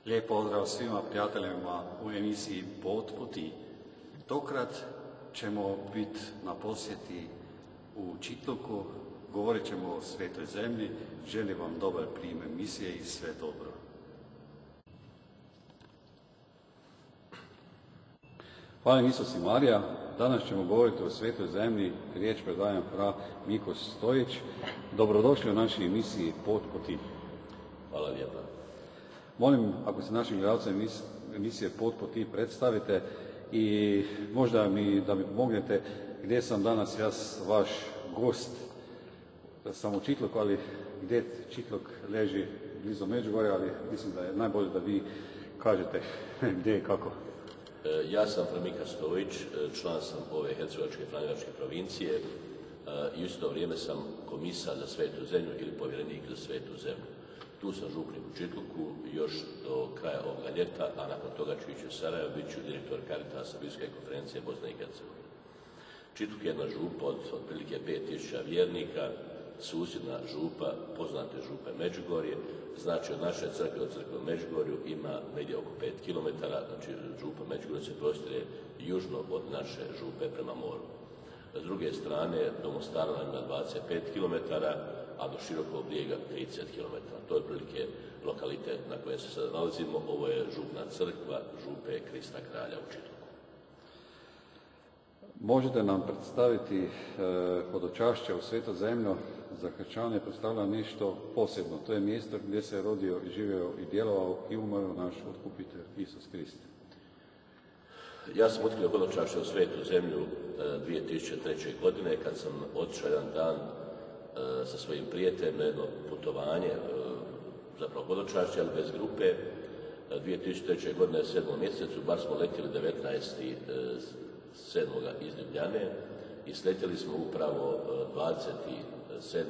Lijep pozdrav svima prijateljima u emisiji Pot puti. Dokrat ćemo biti na posjeti u Čitluku, govorit ćemo o Svetoj zemlji. Želim vam dobar prijem emisije i sve dobro. Hvala Isus i Marija. Danas ćemo govoriti o Svetoj zemlji. Riječ predajem fra Miko Stojić. Dobrodošli u našoj emisiji Pot puti. Hvala lijepa. Molim, ako se našim gledalcima emisije Pot puti predstavite i možda da mi pomognete gdje sam danas ja vaš gost. Da sam u Čitluku, ali gdje Čitluk leži blizu Međugorja, ali mislim da je najbolje da vi kažete gdje i kako. Ja sam Miko Stojić, član sam ove Hercegovačke i Franjevačke provincije i u isto vrijeme sam komisar za Svetu zemlju ili povjerenik za Svetu zemlju. Tu sam župnik u Čitluku još do kraja ovoga ljeta, a nakon toga ću ići u Sarajevo, bit ću direktor Caritasa Biskupske konferencije Bosne i Hercegovine. Čitluk je jedna župa od otprilike 5000 vjernika, susjedna župa, poznate župe Međugorje, znači od naše crkve do crkve u Međugorju ima negdje oko 5 km, znači župa Međugorje se prostire južno od naše župe prema moru. S druge strane, do Mostara nam ima 25 km, a do Širokog brijega 30 km. To je otprilike lokalitet na kojem se sada nalazimo. Ovo je župna crkva župe Krista Kralja u Čitluku. Možete nam predstaviti hodočašće u Svetu zemlju? Za kršćane predstavlja nešto posebno. To je mjesto gdje se rodio i živio i djelovao i umro naš otkupitelj Isus Krist. Ja sam otkrio hodočašće u Svetu zemlju 2003. godine kad sam otišao jedan dan sa svojim prijateljem na jedno putovanje, zapravo hodočašće, ali bez grupe. 2003. godine u 7. mjesecu, bar smo letjeli 19.7. iz Ljubljane i sletjeli smo upravo 27.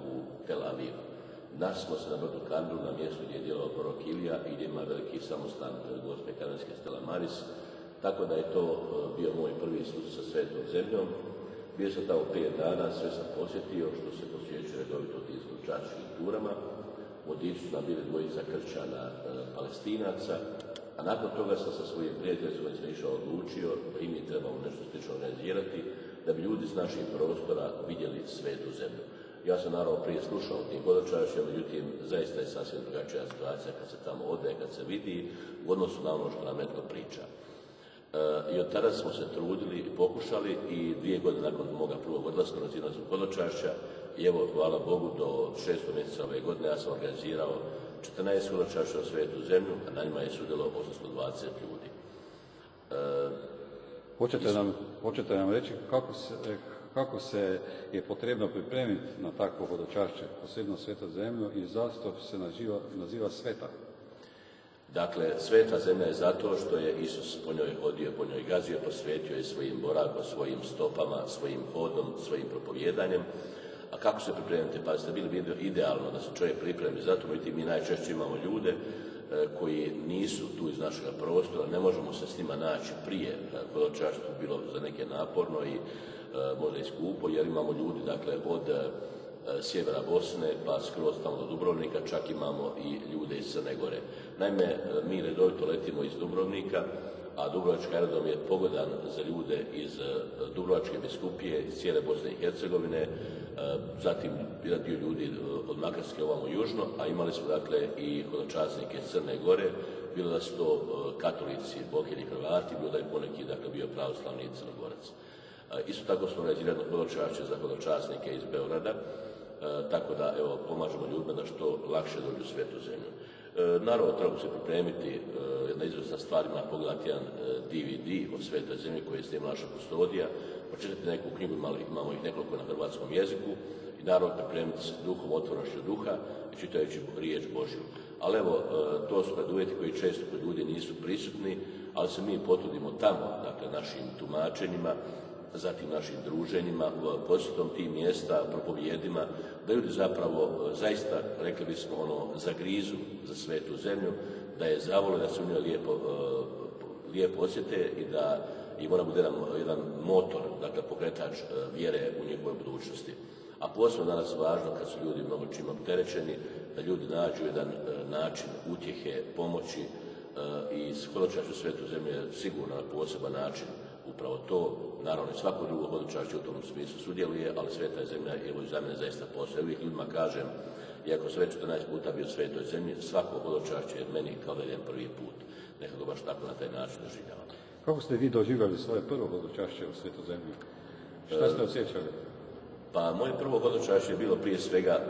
u Tel Aviv. Našli smo se na brodu Kandru, na mjestu gdje je djelovao prorok Ilija i gdje ima veliki samostan Gospe Kanadske Stella Maris, tako da je to bio moj prvi susret sa Svetom zemljom. Bio sam tamo 5 dana, sve sam posjetio, što se posjećuje redovito tim hodočašćim turama. Vodiči su nam bili dvojica kršćana Palestinaca, a nakon toga sam sa svojim prijateljima sam išao odlučio da i mi trebamo nešto slično organizirati, da bi ljudi s naših prostora vidjeli Svetu zemlju. Ja sam naravno prije slušao o tim hodočašćima, međutim zaista je sasvim drugačija situacija kad se tamo ode, kad se vidi u odnosu na ono što nam netko priča. I od tada smo se trudili i pokušali i 2 godine nakon moga prvog odlaska na hodočašća i evo, hvala Bogu, do 6. mjeseca ove godine ja sam organizirao 14 hodočašća u Svetu zemlju, a na njima je sudjelovalo 820 ljudi. Hoćete nam reći kako se je potrebno pripremiti na takvo hodočašće, posebno Svetu zemlju i zašto se naziva sveta? Dakle, Sveta zemlja je zato što je Isus po njoj hodio, po njoj gazio, posvetio je svojim boravkom, svojim stopama, svojim hodom, svojim propovjedanjem. A kako se pripremiti? Pa ste bili idealno da se čovjek pripremi. Zato mi najčešće imamo ljude koji nisu tu iz našeg prostora, ne možemo se s njima naći prije hodočašća, bilo za neke naporno i možda i skupo, jer imamo ljudi, dakle, od sjevera Bosne pa skroz tamo do Dubrovnika, čak imamo i ljude iz Crne Gore. Naime, mi redovito letimo iz Dubrovnika, a Dubrovački aerodrom je pogodan za ljude iz Dubrovačke biskupije, iz cijele Bosne i Hercegovine, zatim jedan dio ljudi od Makarske ovamo južno, a imali smo dakle i hodočasnike iz Crne Gore, bilo da su to katolici, Boke ili Hrvati, bilo da je poneki dakle bio pravoslavni Crnogorac. Isto tako smo organizirali hodočašće za hodočasnike iz Beograda, tako da evo, pomažemo ljudima da što lakše dođu u Svetu zemlju. Naravno, treba se pripremiti jedna izvrsna stvar, ima pogledati jedan DVD o Svetoj zemlji koji je snimila naša kustodija, pročitati neku knjigu, imamo ih nekoliko na hrvatskom jeziku i naravno pripremiti se duhom, otvorenošću duha i čitajući riječ Božju. Ali evo, to su preduvjeti koji često kod ljudi nisu prisutni, ali se mi potrudimo tamo, dakle našim tumačenjima, zatim našim druženjima, posjetom tih mjesta, propovjedima, da ljudi zapravo zaista, rekli bismo, zagrizu za Svetu zemlju, da je zavole, da se u njoj lijepo osjete i da im ona bude jedan motor, dakle pokretač vjere u njihovoj budućnosti. A posebno danas važno kad su ljudi mnogo čim opterećeni, da ljudi nađu jedan način utjehe, pomoći i hodočašće Svetu zemlju je sigurno na poseban način upravo to. Naravno, svako drugo hodočašće u tom smislu sudjeluje, ali Sveta zemlja je za mene zaista postoje. Uvijek ljudima kažem, iako sam već 14 puta bio u Svetoj zemlji, svako hodočašće je meni kao da idem prvi put. Nekako baš tako na taj način doživljavam. Kako ste vi doživjeli svoje prvo hodočašće u Svetu zemlju? Šta ste osjećali? Pa moje prvo hodočašće je bilo prije svega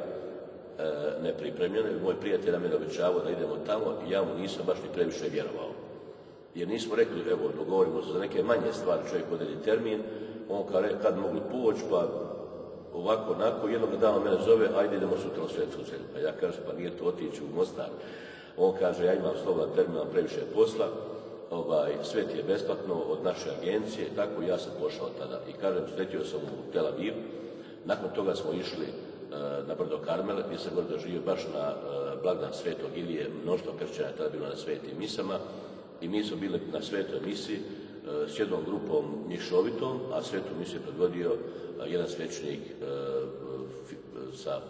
nepripremljeno. Moj prijatelj nam je obećavao da idemo tamo i ja mu nisam baš ni previše vjerovao. Jer nismo rekli, evo, dogovorimo se za neke manje stvari, čovjek odredi termin, on kad mogli poći, pa ovako, onako, jednog dana mene zove, ajde idemo sutra u Svetu zemlju. Pa ja kažem, pa nije to otići u Mostar. On kaže, ja imam slobodan termin, imam previše posla, Svet je besplatno od naše agencije, tako ja sam pošao tada. I kažem, sletio sam u Tel Aviv, nakon toga smo išli na brdo Karmel, gdje sam gore doživio baš na blagdan Svetog Ilije, mnoštvo kršćana je tada bilo na svetim misama i mi smo bili na svetoj misi s jednom grupom mješovitom, a svetu misiju je predvodio jedan svećenik sa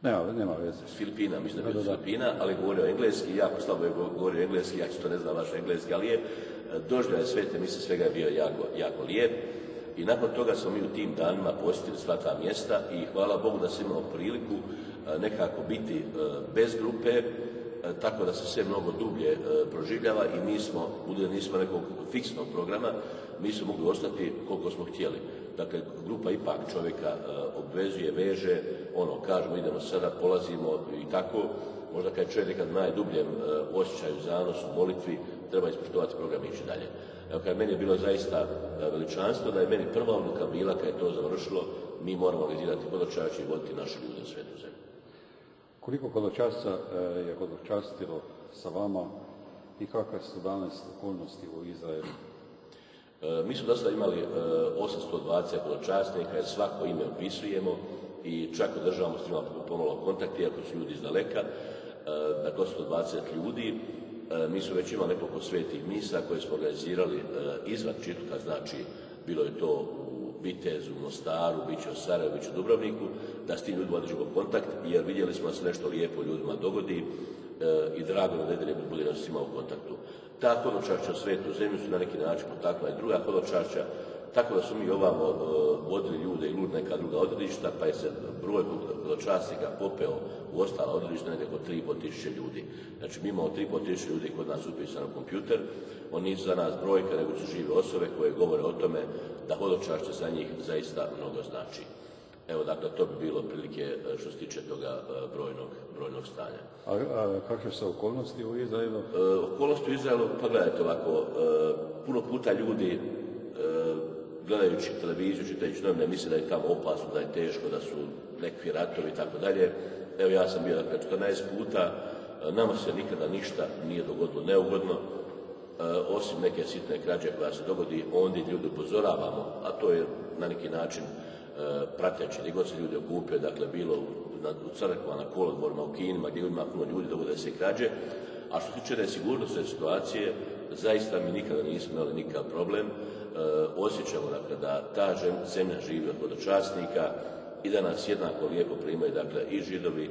Nema veze. S Filipina, mislim da je bio Filipina, ali govorio engleski, jako slabo je govorio engleski, ja to ne znam vaš engleski, ali je doživljaj svete mise, svega je bio jako lijep. I nakon toga smo mi u tim danima posjetili sva ta mjesta i hvala Bogu da sam imao priliku nekako biti bez grupe, tako da se sve mnogo dublje proživljava i nismo nekog fiksnog programa, mi smo mogli ostati koliko smo htjeli. Dakle, grupa ipak čovjeka obvezuje, veže, kažemo idemo sada, polazimo i tako. Možda kad je čovjek nekad najdubljem osjećaju, zanosu, molitvi, treba ispoštovati program i ići dalje. Evo, kad meni je bilo zaista veličanstvo, da je meni prva odluka bila, kad je to završilo, mi moramo organizirati hodočašće i voditi naše ljude u Svetu zemlju. Koliko hodočasca je hodočastilo sa vama i kakve su danas okolnosti u Izraelu? Mi smo dosta imali 820 hodočasnika, jer svako ime opisujemo i čak održavamo s njima pomalo kontakti, ako su ljudi iz daleka, dakle 820 ljudi. Mi smo već imali nekoliko svetih misa koje smo organizirali izvan Čitluka, znači bilo je to u Vitezu, Mostaru, bit će u Sarajevu, bit će u Dubrovniku, da s tim ljudima održimo kontakt, jer vidjeli smo da se nešto lijepo ljudima dogodi i drago na nedelje budemo s njima u kontaktu. Ta hodočašća u Svetu zemlju su na neki način potakla i druga hodočašća, tako da su mi ovamo vodili ljude i lud neka druga odredišta, pa je se broj hodočasnika popeo u ostala odredišta nekako 3.500 ljudi. Znači mi imamo 3.500 ljudi kod nas upisano u kompjuter, oni nisu za nas brojka, nego su žive osobe koje govore o tome da hodočašće za njih zaista mnogo znači. Evo, dakle, to bi bilo prilike što se tiče toga brojnog stanja. A kakve su okolnosti u Izraelu? Okolnosti u Izraelu, pa gledajte ovako, puno puta ljudi gledajući televiziju, čitajući novine, misle da je tamo opasno, da je teško, da su nekakvi ratovi i tako dalje. Evo, ja sam bio, dakle, 14 puta, nama se nikada ništa nije dogodilo neugodno, osim neke sitne krađe koja se dogodi, ondje ljudi upozoravamo, a to je na neki način prateći, gdje god se ljudi okupio, dakle bilo u crkvama, na kolodvorima, u kinima, gdje ima puno ljudi, dogode se krađe. A što se tiče nesigurnosne situacije, zaista mi nikada nismo imali nikakav problem. Osjećamo dakle, da ta zemlja živi od hodočasnika i da nas jednako lijepo primaju, dakle, i Židovi,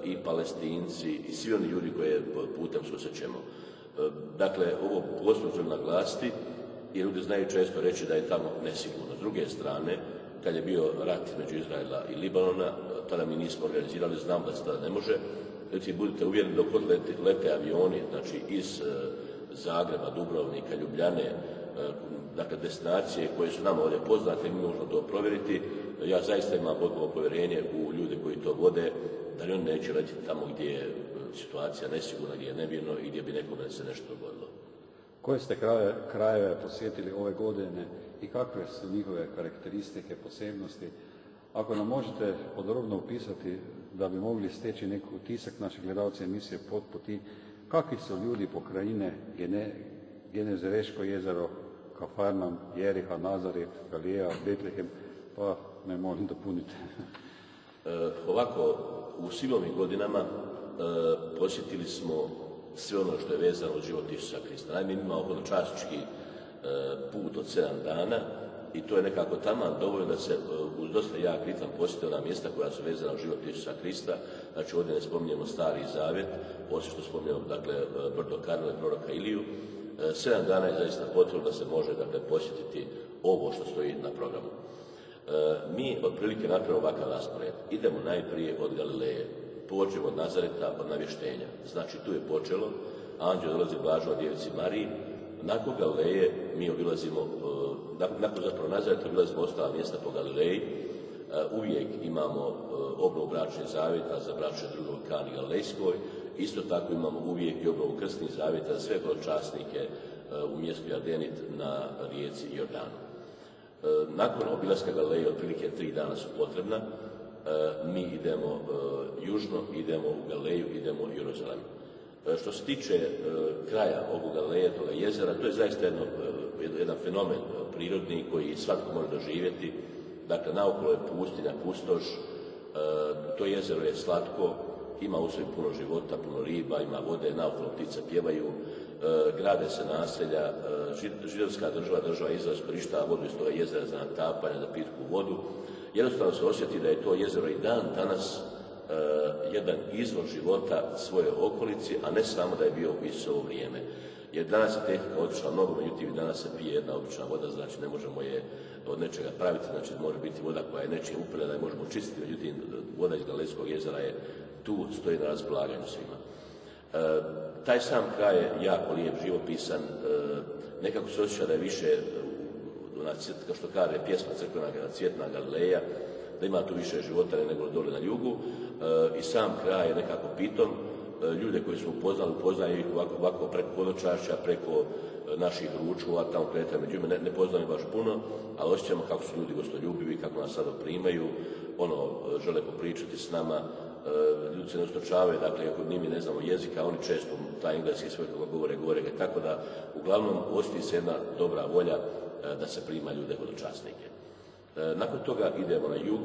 i Palestinci, i svi oni ljudi koje putem susrećemo. Dakle, ovo posebno želim naglasiti, jer ljudi znaju često reći da je tamo nesigurno. S druge strane, kad je bio rat među Izraela i Libanona, tada mi nismo organizirali, znam da se tada ne može. Budite uvjereni dok lete avioni, znači iz Zagreba, Dubrovnika, Ljubljane, dakle destinacije koje su nama ovdje poznate, mi možemo to provjeriti. Ja zaista imam potpuno povjerenje u ljude koji to vode, da oni neće letiti tamo gdje je situacija nesigurna, gdje je nemirno i gdje bi nekome se nešto dogodilo. Koje ste krajeve posjetili ove godine i kakve su njihove karakteristike, posebnosti? Ako nam možete podrobno opisati da bi mogli steći neki utisak naših gledalca emisije Pod puti, kakvi su ljudi pokrajine Genezareško jezero, Kafarnam, Jeriha, Nazaret, Galilea, Betlehem, pa me molim dopunite. Ovako, u svim ovim godinama posjetili smo sve ono što je vezano od života Isusa Krista. Naime, imamo hodočasnički put od 7 dana i to je nekako taman dovoljno da se uz dosta jak ritam posjete ona mjesta koja su vezana u život Isusa Krista. Znači ovdje ne spominjemo Stari Zavjet, osim što spominjemo dakle, brdo Karmel, proroka Iliju. 7 dana je zaista potrebno da se može dakle, posjetiti ovo što stoji na programu. Mi otprilike napravimo ovakav raspored. Idemo najprije od Galileje, pođemo od Nazareta, od navještenja. Znači tu je počelo, anđeo dolazi blaženo djevici Mariji, nakon Galileje mi obilazimo, nakon zapravo Nazareta obilazimo ostala mjesta po Galileji, uvijek imamo obnovu bračnih zavjeta za bračne drugog Kani Galilejskoj, isto tako imamo uvijek i obnovu krstnih zavjeta za sve hodočasnike u mjestu Jardenit na rijeci Jordanu. Nakon obilaska Galileje otprilike 3 dana su potrebna, mi idemo južno, idemo u Galileju, idemo u Jeruzalem. Što se tiče kraja ovog Galileje, toga jezera, to je zaista jedan fenomen prirodni koji svatko može doživjeti. Dakle, naokolo je pustinja, pustoš, to jezero je slatko, ima u sebi puno života, puno riba, ima vode, naokolo ptice pjevaju, grade se naselja, židovska država Izrael korištava vodu iz toga jezera za natapanje, za pitku vodu. Jednostavno se osjeti da je to jezero i dan danas jedan izvor života svoje okolici, a ne samo da je bio u Isusovo vrijeme. Jer danas je tehnika otišla mnogo, međutim danas se pije jedna obična voda, znači ne možemo je od nečega praviti, znači može biti voda koja je nečim upeljena da je možemo čistiti, međutim voda iz Galilejskog jezera je tu, stoji na raspolaganju svima. Taj sam kraj je jako lijep, živopisan, nekako se osjeća da je više, kao što kaže pjesma crkvena Cvjetna Galileja, da ima tu više života nego dole na jugu, i sam kraj je nekako pitom. Ljude koji smo upoznali ih ovako preko hodočašća, preko naših ručkova, tamo kretanja, međutim ne poznamo baš puno, ali osjećamo kako su ljudi gostoljubivi, kako nas sada primaju, žele popričati s nama, ljudi se ne ustočavaju, dakle, ako mi ne znamo jezika, oni često taj engleski svoj kako govore, tako da uglavnom osjeti se jedna dobra volja da se prima ljude hodočasnike. Nakon toga idemo na jug,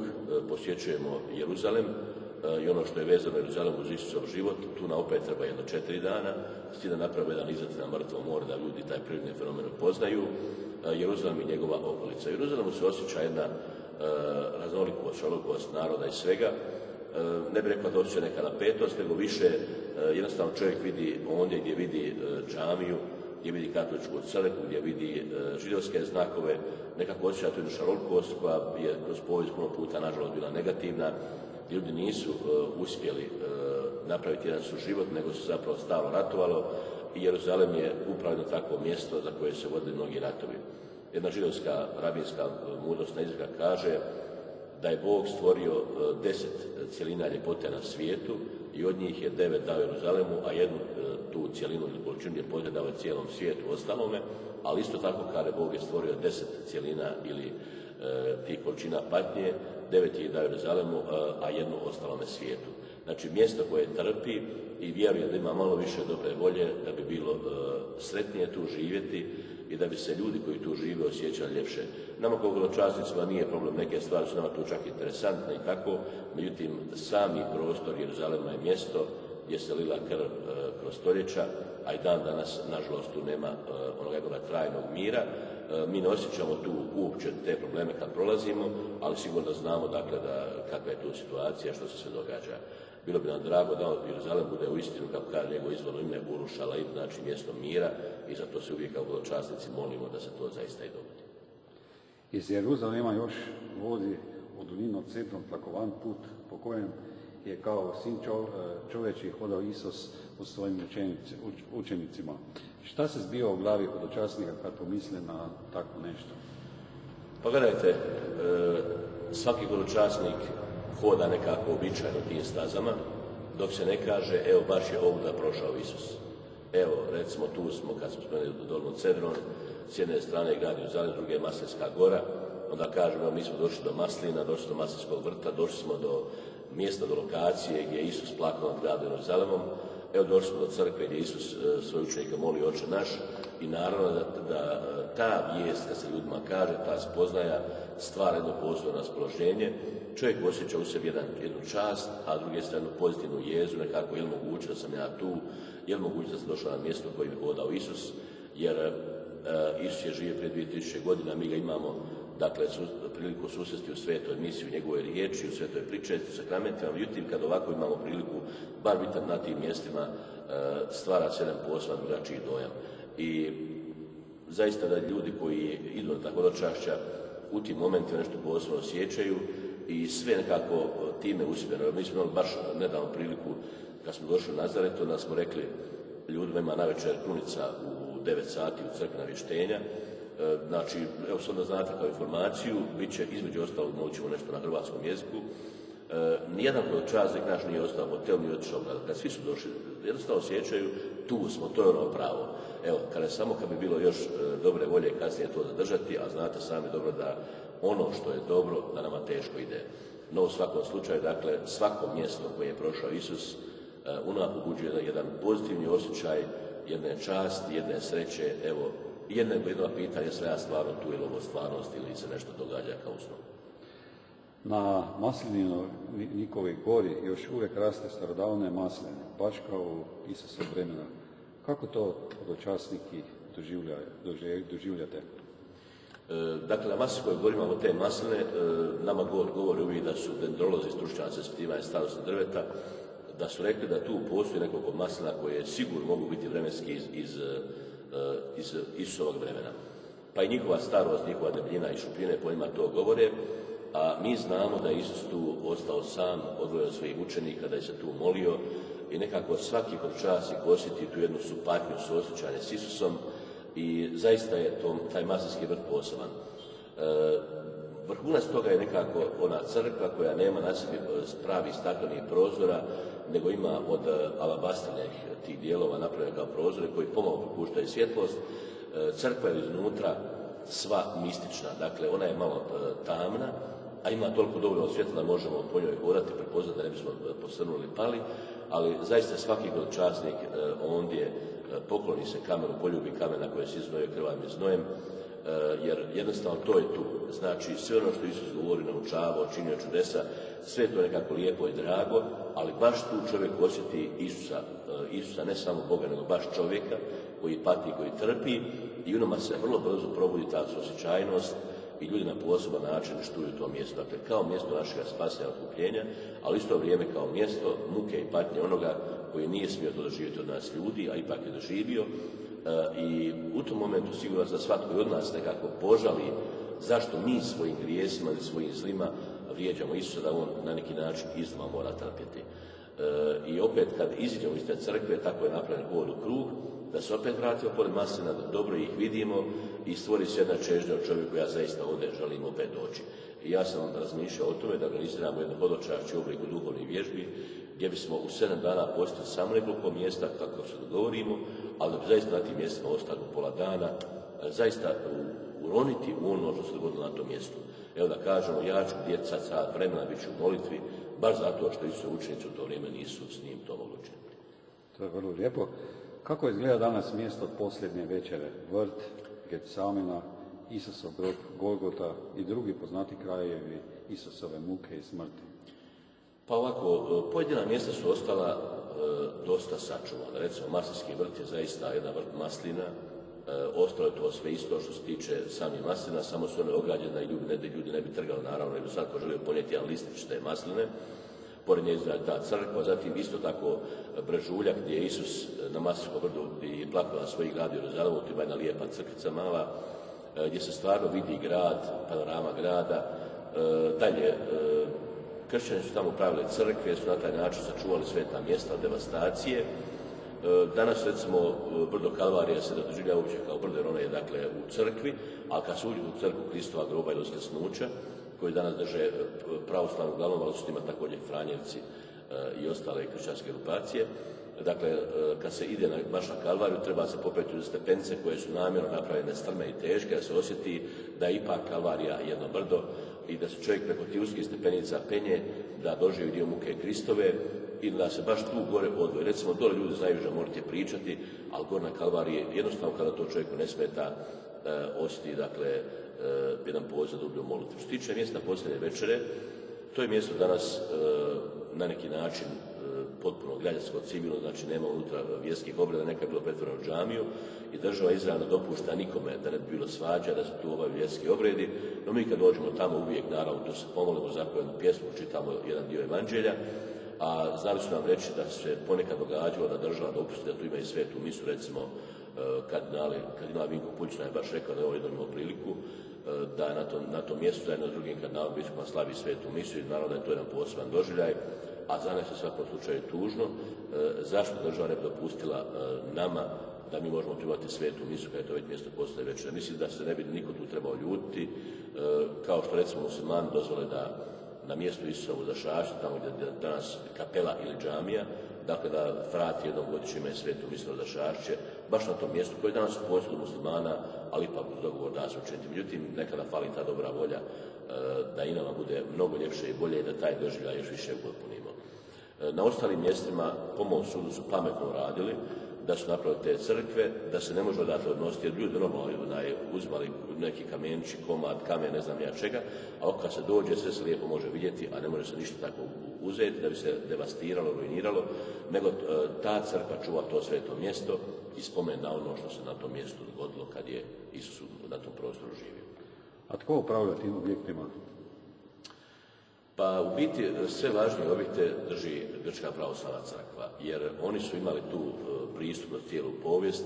posjećujemo Jeruzalem i ono što je vezano Jeruzalem uz Isusov život, tu na opet treba jedno 4 dana, s tim da naprave jedan izlet na mrtvo more, da ljudi taj prirodni fenomen poznaju, Jeruzalem i njegova okolica. U Jeruzalemu se osjeća jedna raznolikost, širokolost naroda i svega. Ne bih rekla da osjeća neka napetost, nego više jednostavno čovjek vidi ondje gdje vidi džamiju, gdje vidi katoličku crkvu, gdje vidi židovske znakove, nekako osjeća tu jednu šarolikost koja je kroz povijest puno puta nažalost bila negativna. Ljudi nisu uspjeli napraviti jedan suživot, nego su zapravo stalno ratovalo i Jeruzalem je upravo takvo mjesto za koje se vodili mnogi ratovi. Jedna židovska rabinska mudrosna izreka kaže da je Bog stvorio 10 cjelina ljepote na svijetu i od njih je 9 dao Jeruzalemu, a jednu tu cjelinu ili količinu ljepote dao cijelom svijetu ostalome, ali isto tako kada Bog je stvorio 10 cjelina ili tih količina patnje, 9 je dao Jeruzalemu, a jednu ostalome svijetu. Znači mjesto koje trpi i vjeruje da ima malo više dobre volje, da bi bilo sretnije tu živjeti i da bi se ljudi koji tu žive osjećali ljepše. Nama kao hodočasnicima nije problem, neke stvari su nama tu čak interesantne i tako, međutim sami prostor Jeruzalema je mjesto gdje se lila krv kroz stoljeća, a i dan danas, nažalost, tu nema onoga trajnog mira. Mi ne osjećamo tu uopće te probleme kad prolazimo, ali sigurno znamo dakle, kakva je tu situacija, što se sve događa. Bilo bi nam drago da Jeruzalem bude u istinu, kako kaže njegov izvorno ime, Urushalayim, znači mjesto mira, i zato se uvijek kao hodočasnici molimo da se to zaista i dogodi. Iz Jeruzalema još vodi u dolinu Cedron tlakovan put po kojem je kao sin čovječji hodao Isus u svojim učenicima. Šta se zbiva u glavi hodočasnika kad pomisle na tako nešto? Pa gledajte, svaki hodočasnik hoda nekako običajno tim stazama, dok se ne kaže, evo baš je ovdje prošao Isus. Evo, recimo tu smo, kad smo spomenuli do dolinu Cedron, s jedne strane grad Jeruzalem, s druge Maslinska gora, onda kažemo, mi smo došli do Maslina, došli do Maslinskog vrta, došli smo do mjesta, do lokacije gdje je Isus plakao nad gradom Jeruzalemom. Evo došli smo do crkve gdje Isus svoje učenike moli Oče naš i naravno da ta vijest, kad se ljudima kaže, ta spoznaja stvara jedno posebno raspoloženje. Čovjek osjeća u sebi jednu čast, a druge strane pozitivnu jezu, nekako je li moguće da sam ja tu, je li moguće da sam došao na mjesto kojim je hodao Isus, jer Isus je živio prije 2000 godina, mi ga imamo dakle, priliku susresti u svetoj misiji, u njegovoj riječi, u svetoj pričesti, u sakramentima. Međutim, kad ovako imamo priliku, bar biti na tim mjestima, stvara se jedan poseban drugačiji dojam. I zaista da ljudi koji idu na tako hodočašća u tim momentima nešto posebno osjećaju i sve nekako time uspjeno. Mi smo imali baš nedavno priliku, kad smo došli u Nazaret, onda smo rekli ljudima ima navečer krunica u 9 sati u crkvi navještenja. Znači, evo sad da znate kao informaciju, bit će između ostalog, molit ćemo nešto na hrvatskom jeziku. Nijedan hodočasnik naš nije ostao u hotelu, nije otišao kad svi su došli, jednostavno osjećaju, tu smo, to je ono pravo. Evo, kad bi bilo još dobre volje kasnije to zadržati, a znate sami dobro da ono što je dobro, da nama teško ide. No, u svakom slučaju, dakle, svako mjesto koje je prošao Isus, u nama pobuđuje jedan pozitivni osjećaj, jedne časti, jedne sreće, evo, jedno pitanje, jesam ja stvarno tu ili ovo stvarnost ili se nešto događa kao snu. Na Maslinino Nikovoj gori još uvijek raste starodavne masline, baš kao u Isusov vremena. Kako to hodočasniki doživljate? Dakle, na Maslinskoj gori imamo te masline, nama govori uvijek da su dendrolozi, stručnjaci ispitivanja starosti drveta, da su rekli da tu postoji nekoliko maslina koje sigurno mogu biti vremenski iz Isusovog vremena. Pa i njihova starost, njihova debljina i šupljine po njima to govore, a mi znamo da je Isus tu ostao sam, odvojio od svojih učenika, da je se tu molio i nekako svaki hodočasnik osjeti tu jednu supatnju, suosjećanje s Isusom i zaista je taj maslinski vrt poseban. Vrhunac toga je nekako ona crkva koja nema na sebi pravi staklenih prozora, nego ima od alabastrnih tih dijelova napravljene kao prozore koji pomalo propuštaju svjetlost. Crkva je iznutra sva mistična, dakle ona je malo tamna, a ima toliko dovoljno svjetla da možemo po njoj hodati, prepoznati da ne bismo posrnuli pali, ali zaista svaki hodočasnik ondje pokloni se kamenu, poljubi kamena koje se iznoje krvavim znojem, jer jednostavno to je tu. Znači sve ono što Isus govori, naučavao, činio čudesa, sve to je nekako lijepo i drago, ali baš tu čovjek osjeti Isusa ne samo Boga, nego baš čovjeka koji pati, koji trpi i u nama se vrlo brzo probudi ta osjećajnost i ljudi na poseban način štuju to mjesto. Dakle, kao mjesto našega spasenja, otkupljenja, ali isto vrijeme kao mjesto muke i patnje onoga koji nije smio to doživjeti od nas ljudi, a ipak je doživio. I u tom momentu sigurno da svatko od nas nekako požali zašto mi svojim grijesima ili svojim zlima vrijeđamo Isusa, da on na neki način iznova mora trpjeti. I opet kad iziđemo iz te crkve, tako je napravljen hod u krug, da se opet vratimo pored maslina, da dobro ih vidimo i stvori se jedna čežnja od čovjeku, ja zaista ovdje želim opet doći. I ja sam razmišljao o tome da organiziramo jedno hodočašće u obliku duhovnih vježbi, gdje bismo u 7 dana posjetili samo nekoliko mjesta, kako se dogovorimo, ali da bi zaista na tim mjestima ostali pola dana, zaista uroniti u ono što se dogodilo na tom mjestu. Evo da kažemo, ja ću djeca sat vremena, bit ću u molitvi, baš zato što Isusove učenici u to vrijeme nisu s njim to mogli učiniti. To je vrlo lijepo. Kako izgleda danas mjesto od posljednje večere? Vrt, Getsamina, Isusov grob, Golgota i drugi poznati krajevi Isusove muke i smrti. Pa ovako, pojedina mjesta su ostala dosta sačuvana. Recimo, Maslinski vrt je zaista jedan vrt maslina. Ostalo je to sve isto što se tiče samih maslina, samo su one ograđene da ljudi ne bi trgali, naravno, jer bi svatko želio ponijeti jedan listić te masline. Pored nje je ta crkva, zatim isto tako Brežuljak gdje je Isus na Maslinskom vrtu i plakao na svojih gradu Jeruzalemu, to ima jedna lijepa crkvica mala, gdje se stvarno vidi grad, panorama grada. Dalje, kršćani su tamo pravili crkve, su na taj način sačuvali sveta mjesta od devastacije. Danas, recimo, brdo Kalvarija se ne doživlja uopće kao brdo, jer ono je, dakle, u crkvi, a kad se uđe u crkvu Kristova groba i uskrsnuća, koji danas drže pravoslavnu glavom, ali su tima također Franjevci i ostale kršćanske grupacije. Dakle, kad se ide baš na Kalvariju, treba se popeti u stepenice koje su namjerno napravljene strme i teške, da se osjeti da je ipak Kalvarija jedno brdo i da se čovjek preko tih uskih stepenica penje, da doživi dio muke Kristove i da se baš tu gore odvoji. Recimo, dole ljudi znaju da možete pričati, ali gore na Kalvariji jednostavno kada to čovjeku ne smeta, osjeti, dakle, jedan poziv za dublju molitvu. Što se tiče mjesta posljednje večere, to je mjesto danas na neki način potpuno građansko civilno, znači nema unutra vjerskih obreda, neka je bilo pretvoreno u džamiju i država izravno dopušta nikome da ne bi bilo svađa, da se tu obavljaju vjerski obredi, no mi kad dođemo tamo uvijek, naravno, tu se pomolimo za jednu pjesmu, čitamo jedan dio evanđelja, a znali su nam reći da se ponekad događalo da država dopusti da tu ima i svetu misu, recimo kardinal Vinko Puljić nam je baš rekao da je ovo jednom imao priliku da na tom mjestu zajedno s drugim kardinalom biskupom slavi svetu misu i naravno da je to jedan poseban doživljaj, a za nas je u svakom slučaju tužno. Zašto država ne bi dopustila nama da mi možemo primati svetu misu kada je to već mjesto postaje večera? Mislim da se ne bi niko tu trebao ljutiti, kao što recimo muslimani dozvole da na mjestu Isusovu Zašašća, tamo gdje je danas kapela ili džamija, dakle da frati jednom godišnje imaju svetu misu za Zašašće, baš na tom mjestu koje danas u poslu muslimana, ali ipak uz dogovor da se učiniti. Međutim, nekada fali ta dobra volja da i nama bude mnogo ljepše i bolje i da taj doživljaj još više upotpunimo. Na ostalim mjestima, po mom sudu, su pametno radili, da su napravili te crkve, da se ne može odatle odnositi, jer ljudi normalno uzmali neki kamenči, komad, kamen, ne znam ja čega, a kad se dođe, sve se lijepo može vidjeti, a ne može se ništa tako uzeti da bi se devastiralo, ruiniralo, nego ta crkva čuva to sveto mjesto i spomen na ono što se na tom mjestu dogodilo kad je Isus na tom prostoru živio. A tko upravlja tim objektima? Pa u biti sve važnije objekte drži Grčka pravoslavna crkva, jer oni su imali tu pristup na cijelu povijest.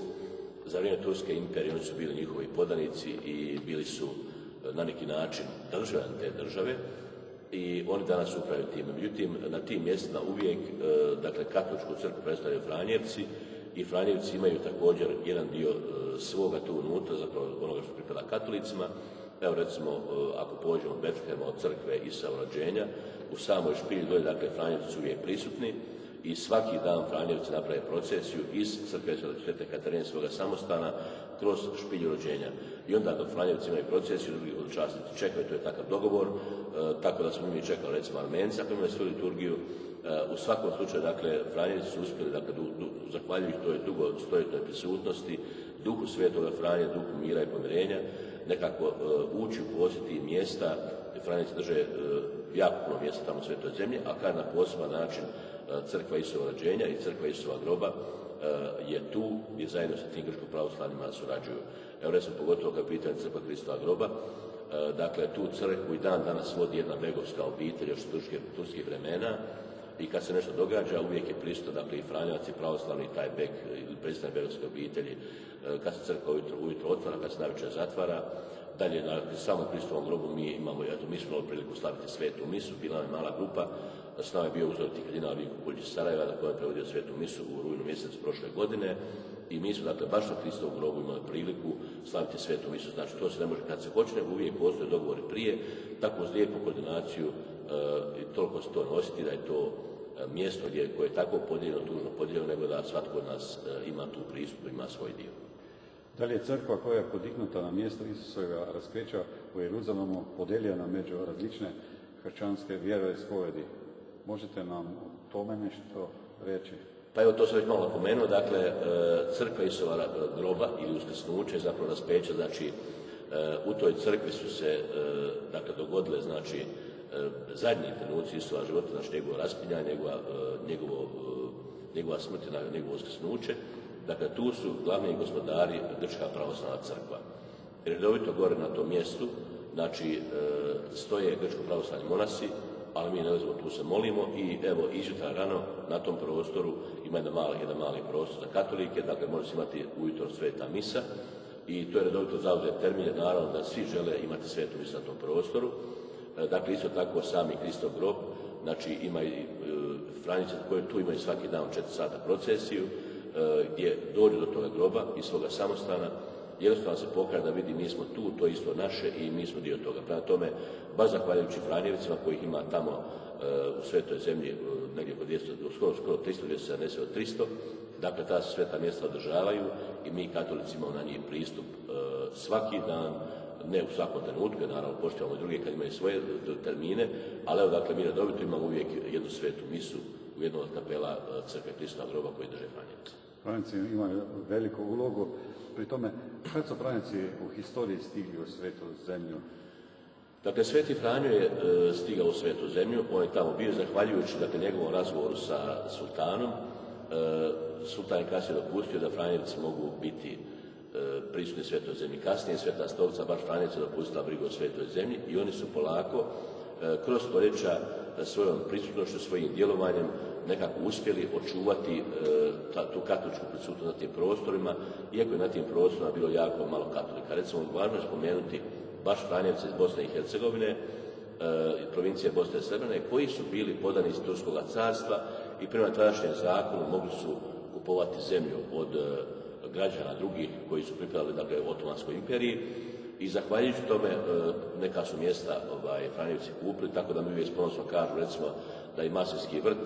Za vrijeme Turske imperije oni su bili njihovi podanici i bili su na neki način državljani te države i oni danas upravljaju time. Međutim, na tim mjestima uvijek, dakle, katoličku crkvu predstavljaju Franjevci i Franjevci imaju također jedan dio svoga tu unutra, zapravo onoga što pripada katolicima. Evo recimo, ako pođemo od Betlehema, od crkve Isusa rođenja, u samoj špilji dolje, dakle, Franjevci su uvijek prisutni i svaki dan Franjevci naprave procesiju iz crkve Svete Katarine svoga samostana kroz špilju rođenja. I onda dok Franjevci imaju procesiju, drugi časnici čekaju, to je takav dogovor, tako da smo mi čekali recimo Armenci, ako imaju svoju liturgiju. U svakom slučaju, dakle, Franjevci su uspjeli, dakle, zahvaljujući toj dugostojetnoj prisutnosti, duhu Svetoga Franje, duhu mira i pomirenja, nekako ući u posjeti mjesta. Franjevci drže jako puno mjesta tamo u Svetoj zemlji, a kad na poseban način crkva Isusova rođenja i crkva Isusova groba je tu i zajedno sa tim grčko-pravoslavnima surađuju. Evo recimo pogotovo kad pitanje crkva Kristova groba, dakle tu crkvu i dan danas vodi jedna begovska obitelj još turskih vremena i kad se nešto događa uvijek je prisutan, dakle, i Franjevac i pravoslavni taj beg ili predstavnik begovske obitelji, kad se crkva ujutro otvara, kad se navečer zatvara. Dalje, na samom Kristovom grobu mi smo imali priliku slaviti svetu misu, bila je mala grupa, s nama je bio uzoriti kardinal Vinko Puljić iz Sarajeva, na kojem je prevodio svetu misu u rujnu mjesecu prošle godine i mi smo, dakle, baš na Kristovom grobu imali priliku slaviti svetu misu. Znači, to se ne može kad se hoće, nego uvijek postoje dogovori prije, tako uz lijepu koordinaciju i toliko se to nositi da je to mjesto koje je tako podijeljeno, tužno podijeljeno, nego da svatko od nas ima tu pristup, ima svoj dio. Da li je crkva koja je podignuta na mjesto Isusovega raskrižja u Jeruzalemu podijeljena među različne kršćanske vjeroispovedi? Možete nam o tome nešto reći? Pa evo, to sam već malo napomenuo, dakle, crkva Isusova groba ili uskrsnuće, zapravo raspeća, znači, u toj crkvi su se, dakle, dogodile, znači, zadnji trenuci Isusova života, znači njegovo raspinjanje, njegova smrt i njegovo uskrsnuće. Dakle, tu su glavni gospodari Grčka pravoslavna crkva. Redovito gore na tom mjestu, znači, stoje grčko-pravoslavni monasi, ali mi ne znamo, tu se molimo i evo, izjutra rano na tom prostoru ima jedan mali prostor za katolike, dakle, može se imati ujutro sveta misa i to je redovito zauzet termin, naravno da svi žele imati svetu misu na tom prostoru. Dakle, isto tako sami Kristov grob, znači ima i Franjevci koji tu imaju svaki dan 4 sata procesiju, gdje dođu do toga groba iz svoga samostana, jednostavno se pokaže da vidi mi smo tu, to je isto naše i mi smo dio toga. Prema tome, baš zahvaljujući Franjevcima kojih ima tamo u Svetoj zemlji negdje oko 200, skoro 300, 270 od 300, dakle ta se sveta mjesta održavaju i mi katolici imamo na njih pristup svaki dan, ne u svakom trenutku, naravno poštivamo i druge kad imaju svoje termine, ali evo, dakle, mi redovito imamo uvijek jednu svetu misu u jednom od kapela crkve Kristova groba koji drže Franjevci. Franjevci imaju veliku ulogu. Pri tome, kad su Franjevci u historiji stigli u Svetu zemlju? Dakle, Sveti Franjo je stigao u Svetu zemlju, on je tamo bio zahvaljujući njegovom razgovoru sa sultanom. Sultan je kasnije dopustio da Franjevci mogu biti prisutni u Svetoj zemlji. Kasnije Sveta stolica baš Franjevci dopustila brigu o Svetoj zemlji i oni su polako kroz stoljeća svojom prisutnošću, svojim djelovanjem nekako uspjeli očuvati tu katoličku prisutnost na tim prostorima, iako je na tim prostorima bilo jako malo katolika. Recimo, važno je spomenuti baš Franjevce iz Bosne i Hercegovine, provincije Bosne i Srebrene, koji su bili podani iz Turskog carstva i prema tadašnjem zakonu mogli su kupovati zemlju od građana drugih koji su pripadali Otomanskoj imperiji i zahvaljujući tome neka su mjesta Franjevci kupili, tako da mi uvijek s ponosom kažu recimo da i Maslinski vrt,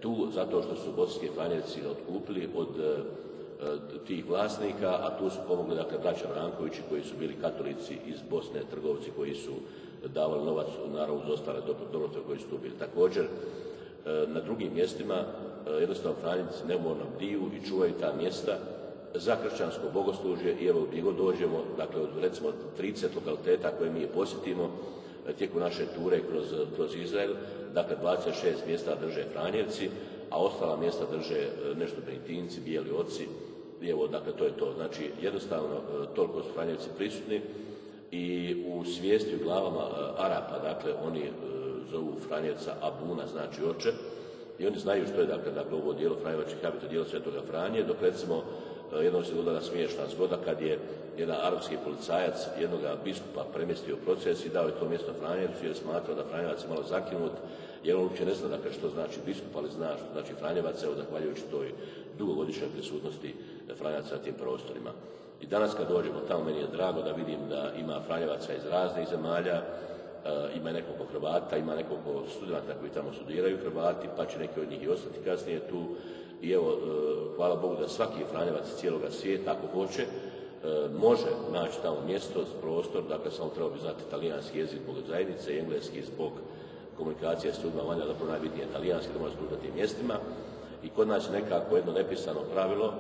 tu zato što su bosanski Franjevci otkupili od tih vlasnika, a tu su pomogli braća Vrankovići koji su bili katolici iz Bosne, trgovci koji su davali novac naravno uz ostale dobrote koji su tu bili. Također na drugim mjestima jednostavno Franjevci neumorno bdiju i čuvaju ta mjesta za kršćansko bogoslužje i evo gdje god dođemo, od recimo 30 lokaliteta koje mi posjetimo tijekom naše ture kroz Izrael, 26 mjesta drže Franjevci, a ostala mjesta drže nešto Benediktinci, Bijeli oci, i evo, to je to. Znači, jednostavno, toliko su Franjevci prisutni i u svijesti u glavama Arapa, oni zovu Franjevca Abuna, znači oče, i oni znaju što je, ovo dijelo Franjevačkih habita, dijelo Svetoga Franje, dok recimo jednom se dogodila smiješna zgoda kad je jedan arapski policajac jednog biskupa premjestio proces i dao je to mjesto Franjevcu jer smatrao da Franjevac je malo zakinut, jer on uopće ne zna što znači biskup, ali zna što znači Franjevac, evo zahvaljujući toj dugogodišnjoj prisutnosti Franjevaca na tim prostorima. I danas kad dođemo tamo, meni je drago da vidim da ima Franjevaca iz raznih zemalja, ima nekoliko Hrvata, ima nekoliko studenta koji tamo studiraju Hrvati, pa će neki od njih i ostati kasnije tu. I evo, hvala Bogu da svaki Franjevac cijeloga svijeta, ako hoće, može naći tamo mjesto, prostor, samo treba bi znati talijanski jezik zbog zajednice i engleski zbog komunikacije s ljudima vanja, da najbitnije talijanski, da može služiti na tim mjestima. I kod nas je nekako jedno nepisano pravilo,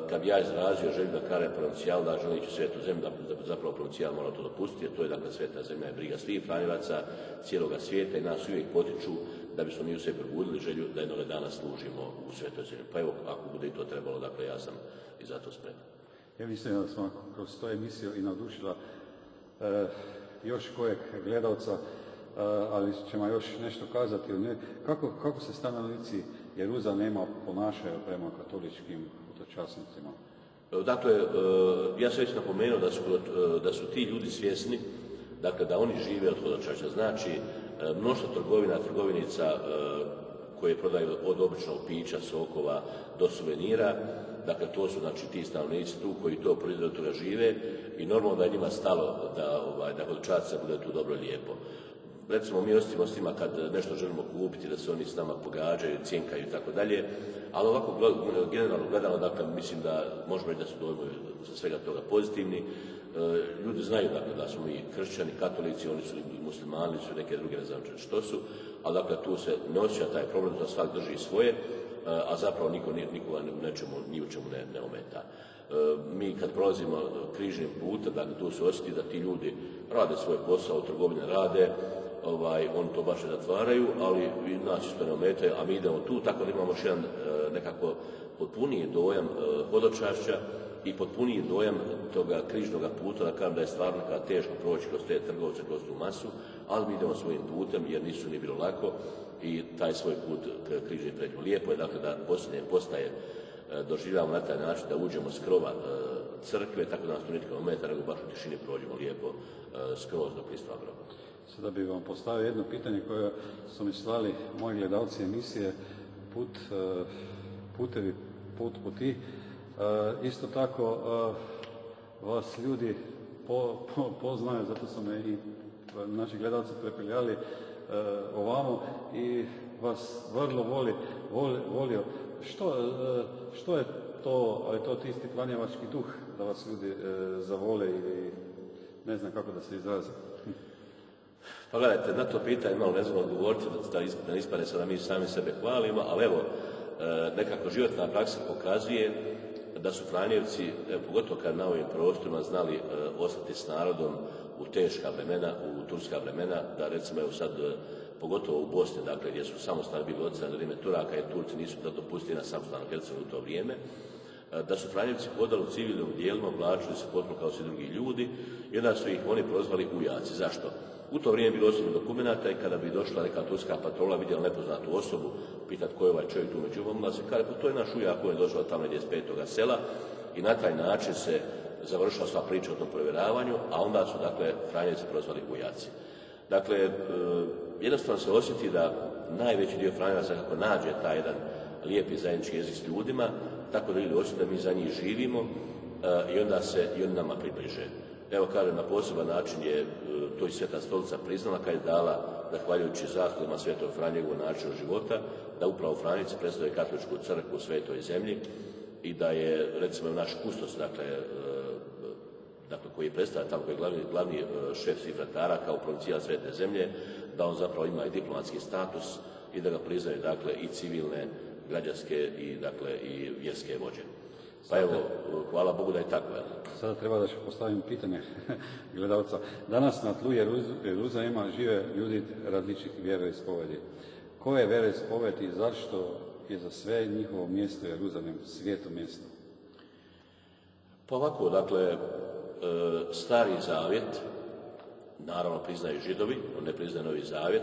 kad ja izrazio želju da kare provincijal, da želim ići u Svetu zemlju, da zapravo provincijal mora to dopustiti, jer to je Sveta zemlja je briga svih Franjevaca, cijeloga svijeta i nas uvijek potiču da bismo mi u sebi probudili želju da jednoga dana služimo u Svetoj zemlji. Pa evo, ako bude i to trebalo, ja sam i za to spreman. Ja mislim da smo kroz to emisiju i nadušila još kojeg gledalca, ali ćemo još nešto kazati o njoj. Kako se stanovnici Jeruzalema ponašaju prema katoličkim hodočasnicima? Ja sam već napomenuo da su ti ljudi svjesni, da oni žive od hodočašća. Znači, mnoštvo trgovinica koje prodaju od običnog pića, sokova do suvenira, to su ti stanovnici tu koji to proizvode, od toga žive i normalno da je njima stalo da hodočasnica bude tu dobro i lijepo. Recimo, mi osjetimo s njima kad nešto želimo kupiti, da se oni s nama pogađaju, cjenkaju i tako dalje, ali ovako generalno gledano, mislim da možemo reći da su dojmovi za svega toga pozitivni. Ljudi znaju da smo mi kršćani, katolici, oni su muslimani, su neke druge, ne znam što su, ali tu se ne osjeća taj problem da svak drži svoje, a zapravo nikoga ni u čemu ne ometa. Mi kad prolazimo križnim putem, tu se osjeti da ti ljudi rade svoj posao, trgovine rade, oni to baš ne zatvaraju, ali nas isto ne ometaju, a mi idemo tu, tako da imamo još jedan nekako potpuniji dojam hodočašća i potpuniji dojam toga križnog puta, da kažem da je stvarno teško proći kroz te trgovce, kroz tu masu, ali mi idemo svojim putem jer nisu ni bilo lako i taj svoj put križni pređemo. Lijepo je da posljednje postaje doživljavamo na taj način da uđemo s krova crkve, tako da nas to nitko ne ometa, nego baš u tišini prođemo lijepo skroz do Kristova groba. Sada bih vam postavio jedno pitanje koje su mi slali moji gledalci emisije Put puti. Isto tako vas ljudi poznaju, zato su me i naši gledalci prepeljali ovamo i vas vrlo volio. Što je to, ali to isti franjevački duh da vas ljudi zavole ili ne znam kako da se izrazi? Pa gledajte, na to pitanje malo ne znam odgovoriti, da ne ispadne sada mi sami sebe hvalimo, ali evo, nekako životna praksa pokazuje da su Franjevci, pogotovo kad na ovim prostorima, znali ostati s narodom u teška vremena, u turska vremena, da recimo evo sad, pogotovo u Bosni, dakle, gdje su samostalni bili odcani za vrijeme Turaka, jer Turci nisu da dopustili na samostalnu Hercegovinu u to vrijeme, da su Franjevci hodali u civilnom dijelima, oblačili se potpuno kao svi drugi ljudi i onda su ih oni prozvali ujaci. Zašto? U to vrijeme je bilo osobno dokumenata i kada bi došla neka turska patrola, vidjela nepoznatu osobu, pitati ko je ovaj čovjek tu među vama, se kaže, pa to je naš ujak koji je došao tamo gdje iz 5. sela i na taj način se završila sva priča o tom provjeravanju, a onda su, dakle, Franjevci prozvali ujaci. Dakle, jednostavno se osjeti da najveći dio Franjevaca kako nađe taj jedan lijepi zajednički jezik s ljudima, tako da ljudi osjeti da mi za njih živimo i onda se i oni nama približe. Evo, kažem, na poseban način je to i Sveta Stolica priznala kad je dala, zahvaljujući zaslugama Svetog Franje u načinu života, da upravo Franjevci predstavljaju katoličku crkvu u Svetoj zemlji i da je, recimo, naš kustos, dakle, koji je predstavlja tamo, koji je glavni šef svih vratara kao provincijal Svete zemlje, da on zapravo ima i diplomatski status i da ga priznaju, dakle, i civilne, građanske i, dakle, i vjerske vođe. Pa evo, hvala Bogu da je tako. Sada treba da ću postavim pitanje gledalca. Danas na tlu Jeruzalema žive ljudi različitih vjeroispovedi. Koje vjeroispovedi i zašto je za sve njihovo mjesto Jeruzalem svijeto mjesto? Pa ovako, dakle, Stari zavjet, naravno priznaju Židovi, on ne priznaje Novi zavjet,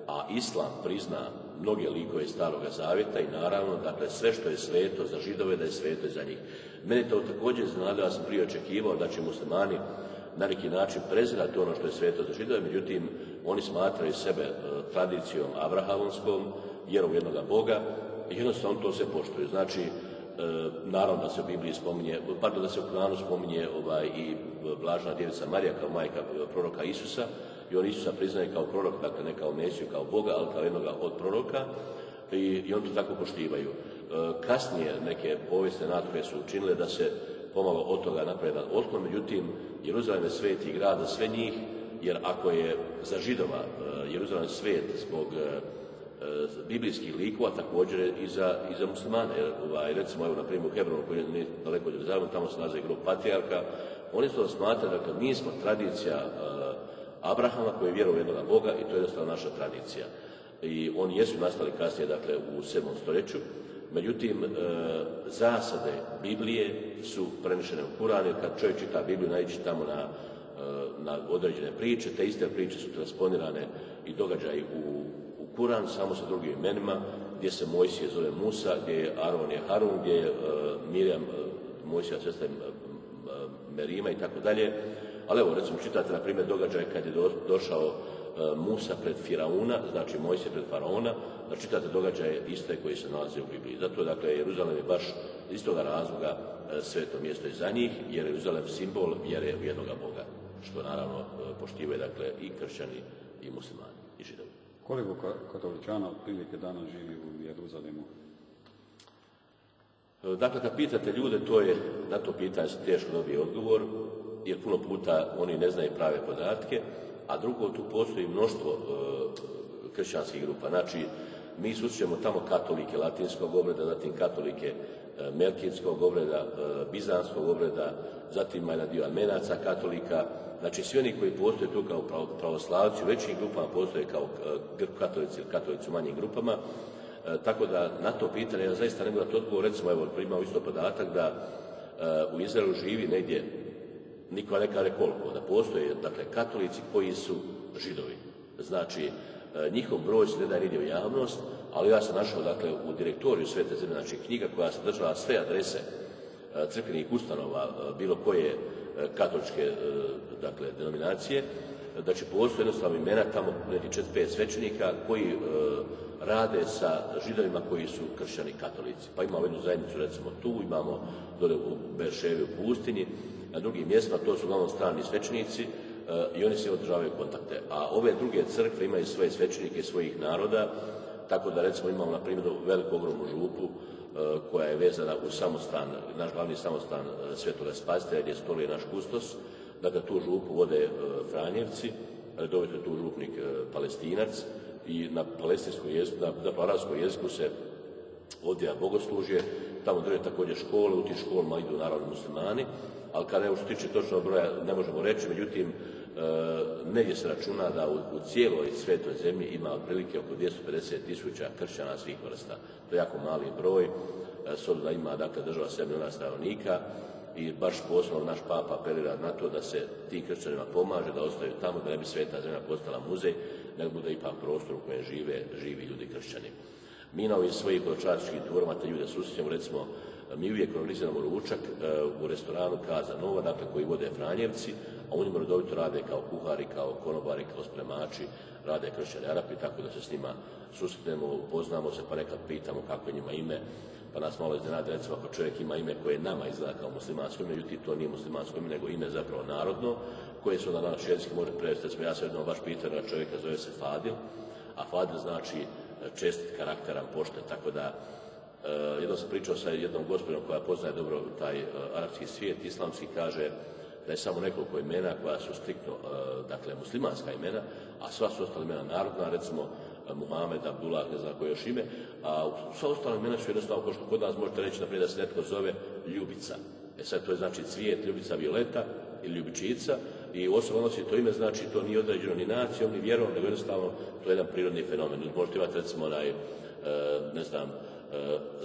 a Islam prizna mnoge likove Staroga zavjeta i naravno, dakle, sve što je sveto za Židove, da je sveto i za njih. Mene to također iznenadilo, ja sam prije očekivao da će muslimani na neki način prezirati ono što je sveto za Židove, međutim, oni smatraju sebe tradicijom abrahamskom, vjerom jednoga Boga i jednostavno to se poštuju. Znači, naravno da se u Bibliji spominje, da se u Koranu spominje i Blažena Djevica Marija kao majka proroka Isusa i on Isusa priznaje kao prorok, dakle ne kao Mesiju, kao Boga, ali kao jednoga od proroka i oni to tako poštivaju. Kasnije neke povijesne nature su učinile da se pomalo od toga napravi jedan otklon, međutim Jeruzalem je sveti grad za sve njih, jer ako je za Židova Jeruzalem svet zbog biblijskih likova, također i za muslimane. Recimo, evo, na primjer, u Hebronu, koji je daleko od Jeruzalema, tamo se nalazi grob patrijarha, oni su to smatrali, dakle, mi smo tradicija Abrahama koji je vjerovao jednoga Boga i to je jednostavno naša tradicija. I oni jesu nastali kasnije, dakle, u 7. stoljeću, međutim, zasade Biblije su prenešene u Kuran, jer kad čovjek čita Bibliju, naići tamo na određene priče, te iste priče su transponirane i događaji u Kuran, samo sa drugim imenima, gdje se Mojsije zove Musa, gdje je Aron je Harun, gdje je Mirjam, Mojsija sestra Merima i tako dalje. Ali evo, recimo, čitate, na primjer, događaj kad je došao Musa pred Firauna, znači Mojsije pred Faraona, da čitate događaje iste koji se nalaze u Bibliji. Zato, dakle, Jeruzalem je baš iz toga razloga sveto mjesto i za njih, jer je Jeruzalem simbol vjere u jednoga Boga, što naravno poštivaju, dakle, i kršćani i muslimani i Židovi. Koliko katoličana otprilike danas živi u Jeruzalemu? Dakle, kad pitate ljude, na to pitanje se teško dobije odgovor, jer puno puta oni ne znaju prave podatke, a drugo, tu postoji mnoštvo kršćanskih grupa. Znači, mi susrećemo tamo katolike latinskog obreda, zatim katolike melkitskog obreda, bizanskog obreda, zatim jedan dio armenaca katolika. Znači, svi oni koji postoje tu kao pravoslavci u većim grupama postoje kao katolici ili katolici u manjim grupama. Tako da na to pitanje ja zaista ne mogu dati odgovor. Recimo, evo, imamo isto podatak da u Izraelu živi negdje, niko ne kaže koliko, da postoje, dakle, katolici koji su Židovi. Znači, njihov broj se ne daje nigdje u javnost, ali ja sam našao, dakle, u direktoriju Svete zemlje, znači knjiga koja sadržava sve adrese crkvenih ustanova, bilo koje katoličke, dakle, denominacije, da će postoji jednostavno imena tamo neki 4-5 svećenika koji rade sa Židovima koji su kršćani katolici. Pa imamo jednu zajednicu, recimo tu, imamo dole u Berševi u pustinji, na drugim mjestima, to su uglavnom strani svećenici i oni se održavaju kontakte. A ove druge crkve imaju svoje svećenike i svojih naroda, tako da, recimo, imamo na primjer veliku ogromnu župu koja je vezana u samostan, naš glavni samostan Svetoga Spasitelja, gdje stoluje naš kustos. Dakle, tu župu vode Franjevci, redovito je tu župnik Palestinac i na palestinskom jeziku, na arapskom jeziku se odvija bogoslužje, tamo drže također škole, u tim školama idu naravno muslimani, ali kada što se tiče točnog broja ne možemo reći, međutim, negdje se računa da u cijeloj svetoj zemlji ima otprilike oko 250.000 kršćana svih vrsta. To je jako mali broj, s obzirom da ima dakle, država 7 milijuna stanovnika i baš posebno naš papa apelira na to da se tim kršćanima pomaže, da ostaju tamo, da ne bi sveta zemlja postala muzej, nego bude ipak prostor u kojem živi ljudi kršćani. Mi na ovim svojim hodočašćim turama te ljude susrećemo, recimo, mi uvijek organiziramo ručak u restoranu Kaza Nova, dakle koji vode Franjevci, a u njima redovito rade kao kuhari, kao konobari, kao spremači, rade kršćani Arapi, tako da se s njima susretnemo, upoznamo se, pa nekad pitamo kako je njima ime, pa nas malo iznenadi, recimo ako čovjek ima ime koje nama izgleda kao muslimansko ime, međutim to nije muslimansko ime, nego ime zapravo narodno, koje se onda na naš jezik može prevesti. Recimo ja se jednom baš pitao na čovjeka, zove se Fadil, a Fadil znači čestit, karakteran, pošten, tako da jednom sam pričao sa jednom gospodinom koja poznaje dobro taj arapski svijet, islamski, kaže da je samo nekoliko imena koja su striktno, dakle, muslimanska imena, a sva su ostala imena narodna, recimo Muhammed, Abdullah, ne znam koje još ime, a sva ostala imena su jednostavno, kao što kod nas možete reći, naprijed da se netko zove Ljubica. Sad to je znači cvijet, Ljubica Violeta ili Ljubičica, i osoba nosi to ime, znači to nije određeno ni nacijom, ni vjerom, nego jednostavno to je jedan prirodni fenomen. Možete imati recimo ne znam,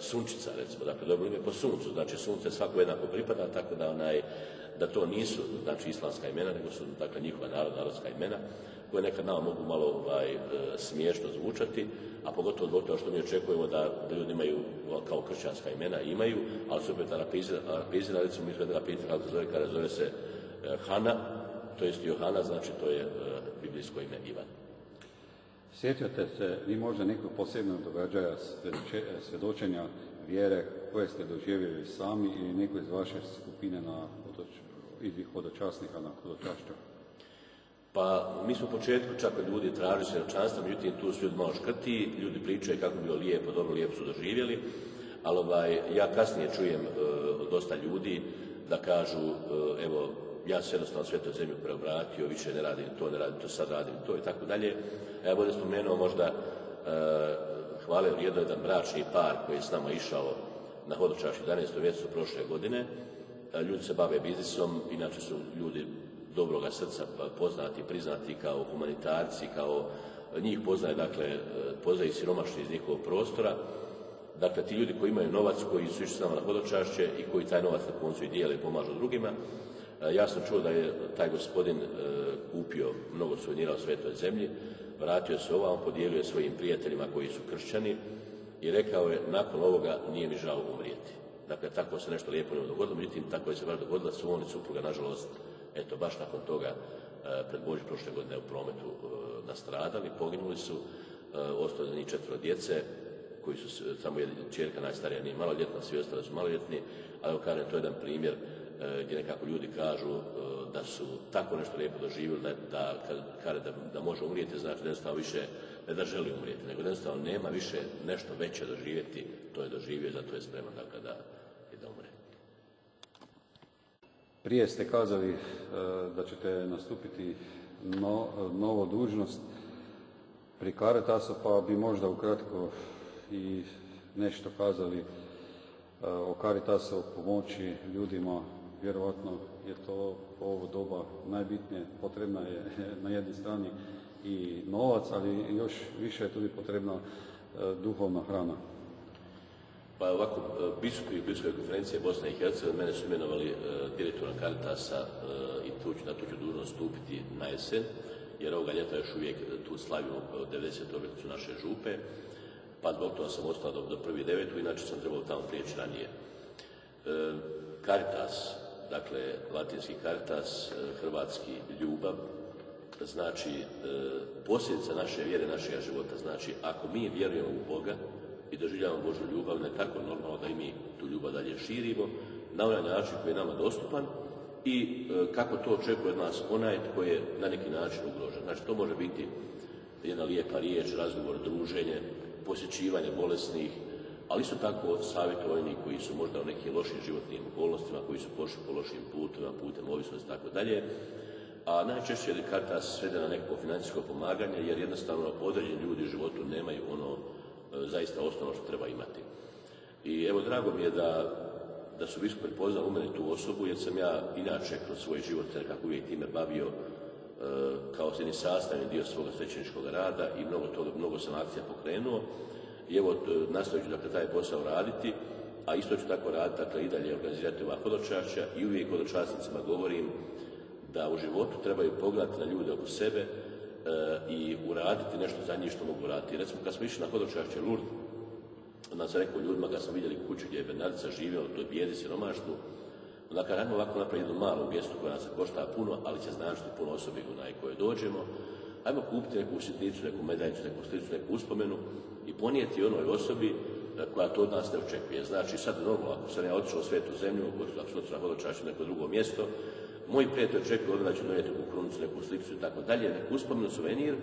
Sunčica, recimo, dakle dobro ime po suncu, znači sunce svako jednako pripada, tako da to nisu znači islamska imena, nego su dakle njihova narodska imena, koje nekad nama mogu malo smiješno zvučati, a pogotovo zbog toga što mi očekujemo da ljudi imaju kao kršćanska imena, imaju, ali su opet arapizira, recimo mi smo pitali kako se zove, kada zove se Hana, to jest Johana, znači to je biblijsko ime Ivan. Sjećate se vi možda nekog posebnog događaja svjedočenja vjere koje ste doživjeli sami ili neko iz vaše skupine ili hodočasnika na hodočašću? Pa mi smo u početku čak od ljudi tražili svjedočanstva, međutim tu su ljudi malo škrti, ljudi pričaju kako bi bilo lijepo, dobro, lijepo su doživjeli, ali ja kasnije čujem od dosta ljudi da kažu, evo, ja se jednostavno svetoj zemlju preobratio, više ne radim to, sad radim to i tako dalje. Ja bih spomenuo možda hvale vrijedno jedan bračni par koji je s nama išao na hodočašće 11. mjesecu prošle godine. Ljudi se bave biznisom, inače su ljudi dobroga srca poznati, priznati kao humanitarci, kao njih poznaje, dakle, poznaju siromašni iz njihovog prostora. Dakle, ti ljudi koji imaju novac, koji su išli s nama na hodočašće i koji taj novac na koncu i dijele i pomažu drugima. Ja sam čuo da je taj gospodin kupio mnogo suvenira u svetoj zemlji, vratio se ovamo, podijelio svojim prijateljima koji su kršćani i rekao je, nakon ovoga nije mi žao umrijeti. Dakle, tako se nešto lijepo njemu dogodilo, međutim, tako je se baš dogodilo, su on i supruga, nažalost, eto, baš nakon toga, pred Božić prošle godine u prometu nastradali, poginuli su, ostali njih 4 djece, koji su samo jedna čerka najstarija nije maloljetna, svi ostali su maloljetni, ali kažem, to je jedan primjer gdje nekako ljudi kažu da su tako nešto lijepo doživjeli da može umrijeti, znači da jednostavno više ne da želi umrijeti, nego da jednostavno nema više nešto veće doživjeti, to je doživio i zato je spreman dakle da umre. Prije ste kazali da ćete nastupiti novu dužnost pri Caritasu, pa bi možda ukratko i nešto kazali o Caritasu, pomoći ljudima. Vjerovatno je to u ovo doba najbitnije, potrebna je na jednoj strani i novac, ali još više je tudi potrebna duhovna hrana. Pa ovako, biskupi Biskupske konferencije Bosne i Hercegovine mene su imenovali direktorom Caritasa i na tu ću dužnost stupiti na jesen, jer ovoga ljeta još uvijek tu slavimo 90. obljetnicu naše župe, pa zbog toga sam ostao do 1.9. inače sam trebao tamo prijeći ranije. Caritas, dakle latinski Caritas, hrvatski ljubav, znači posljedica naše vjere, našega života. Znači, ako mi vjerujemo u Boga i doživljavamo Božju ljubav, ne tako normalno da i mi tu ljubav dalje širimo na onaj način koji je nama dostupan i kako to očekuje od nas onaj tko je na neki način ugrožen. Znači, to može biti jedna lijepa riječ, razgovor, druženje, posjećivanje bolesnih, ali isto tako savjetovani koji su možda u nekim lošim životnim okolnostima, koji su pošli po lošim putem ovisnosti i tako dalje. A najčešće je Caritas svede na neko financijsko pomaganje, jer jednostavno određeni ljudi u životu nemaju ono zaista osnovno što treba imati. I evo, drago mi je da su biskupi prepoznali u meni tu osobu, jer sam ja inače kroz svoj život nekako uvijek time bavio kao jedni sastavni dio svoga svećeničkog rada i mnogo sam akcija pokrenuo. I evo, nastavit ću dakle taj posao raditi, a isto ću tako raditi, dakle i dalje organizirati ova hodočašća i uvijek hodočasnicima govorim da u životu trebaju pogledati na ljude oko sebe i uraditi nešto za njih što mogu raditi. Recimo, kad smo išli na hodočašće Lurd, onda sam rekao ljudima kad smo vidjeli kuću gdje je Bernardica živjela u toj bijedi, siromaštvu, onda kad radimo ovako napraviti jednu malu gestu koja nas košta puno, ali će značiti puno osobi na koje dođemo, ajmo kupiti neku sitnicu, neku medaljicu, neku slicu, neku uspomenu i ponijeti onoj osobi koja to od nas ne očekuje. Znači, sad normalno, ako sam ja otišao u svetu zemlju, ako sam otišao na hodočašće neko drugo mjesto, moji prijatelji očekuju od mene da ću donijeti neku krunicu, neku sličicu i tako dalje, neku uspomenu, suvenir,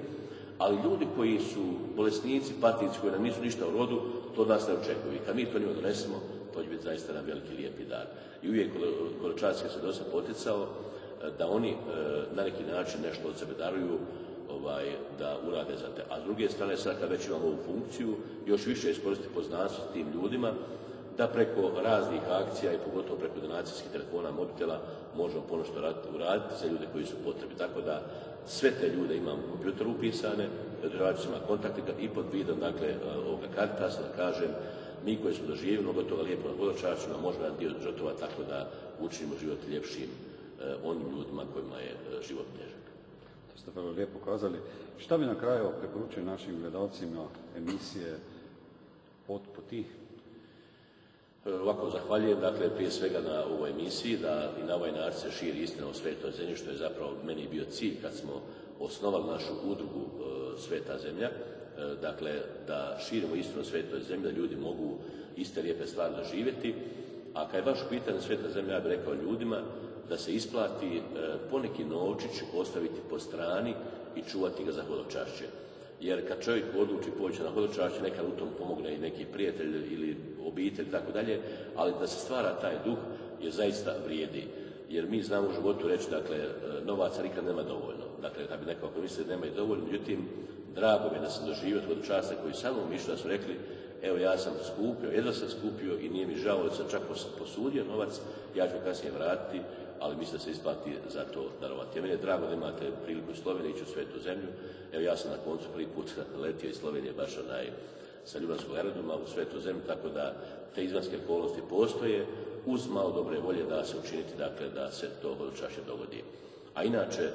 ali ljudi koji su bolesnici, patnici, koji nam nisu ništa u rodu, to od nas ne očekuju. I kad mi to njima donesemo, to će biti zaista nam veliki lijepi dar. I uvijek hodočasnika se dosta poticao da oni na neki način nešto od sebe daruju, da urade za te. A s druge strane, sad kad već imamo ovu funkciju, još više iskoristiti poznanstvo s tim ljudima, da preko raznih akcija i pogotovo preko donacijskih telefona, mobitela, možemo ponošto uraditi za ljude koji su potrebni. Tako da sve te ljude imam u kompjuteru upisane, održavat ću kontakte i pod vidom, dakle, ovoga Caritasa, da kažem, mi koji smo doživjeli mnogo toga lijepo na hodočašćima, možemo jedan dio žrtvovati tako da učinimo život ljepšim onim ljudima kojima je život težak. To ste vrlo lijepo kazali. Šta bi na kraju preporučio našim gledalcima emisije Pot po ti? Ovako zahvaljujem, dakle, prije svega na ovoj emisiji, da i na ovaj način se širi istina o svetoj zemlji, što je zapravo meni bio cilj kad smo osnovali našu udrugu Sveta zemlja, dakle, da širimo istinu o svetoj zemlji, da ljudi mogu iste lijepe stvari doživjeti, a kad je vaš pitanje Sveta zemlja, ja bih rekao ljudima da se isplati poneki novčić ostaviti po strani i čuvati ga za hodočašće. Jer kad čovjek odluči poći na hodočašće, nekad u tom pomogne i neki prijatelj ili obitelj, tako dalje, ali da se stvara taj duh je zaista vrijedi. Jer mi znamo u životu reći, dakle, novaca nikad nema dovoljno. Dakle, kad bi neko ako misli da nema i dovoljno, međutim, drago mi je da sam doživio od hodočasnika koji samo mišlju da su rekli, evo ja sam skupio, jedva sam skupio i nije mi žao da sam čak posudio novac, ja ću kasnije vratiti, ali mislim da se isplati za to darovati. Meni je drago da imate priliku iz Slovenije ići u svetu zemlju. Evo ja sam na koncu prvi put letio iz Slovenije baš sa Ljubljanskog aerodroma u svetu zemlju, tako da te izvanjske okolnosti postoje uz malo dobre volje da se učiniti, dakle, da se to hodočašće dogodi. A inače,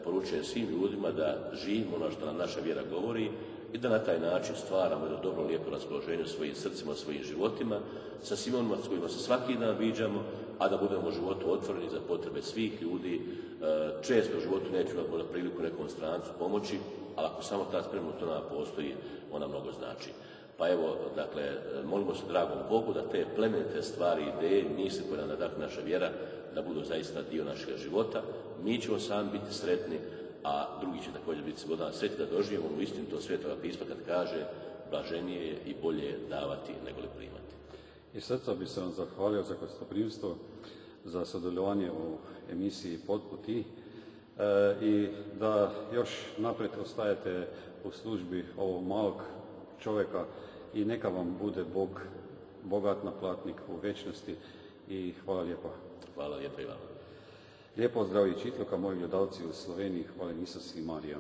poručujem svim ljudima da živimo ono što nam naša vjera govori i da na taj način stvaramo jedno dobro, lijepo raspoloženje u svojim srcima, svojim životima, sa svim onima s kojima se svaki dan viđamo, a da budemo u životu otvoreni za potrebe svih ljudi. Često u životu nećemo imati priliku nekom strancu pomoći, ali ako samo ta spremnost to nam postoji, ona mnogo znači. Pa evo, dakle, molimo se dragom Bogu da te plemenite stvari, ideje, misli koje nam nadahne naša vjera, da budu zaista dio našeg života. Mi ćemo sami biti sretni, a drugi će također biti slobodan sretni da doživimo u istinu to Svetoga pisma kad kaže blaženije je i bolje je davati nego li primati. Iz srca bi se vam zahvalio za gostoprimstvo, za sudjelovanje u emisiji Pot po ti i da još naprijed ostajete u službi ovog malog čovjeka i neka vam bude Bog bogat naplatnik u večnosti i hvala lijepa. Hvala lijepa i vama. Lijepo zdravi Čitluka, moji gledalci u Sloveniji, hvala Isus i Marija.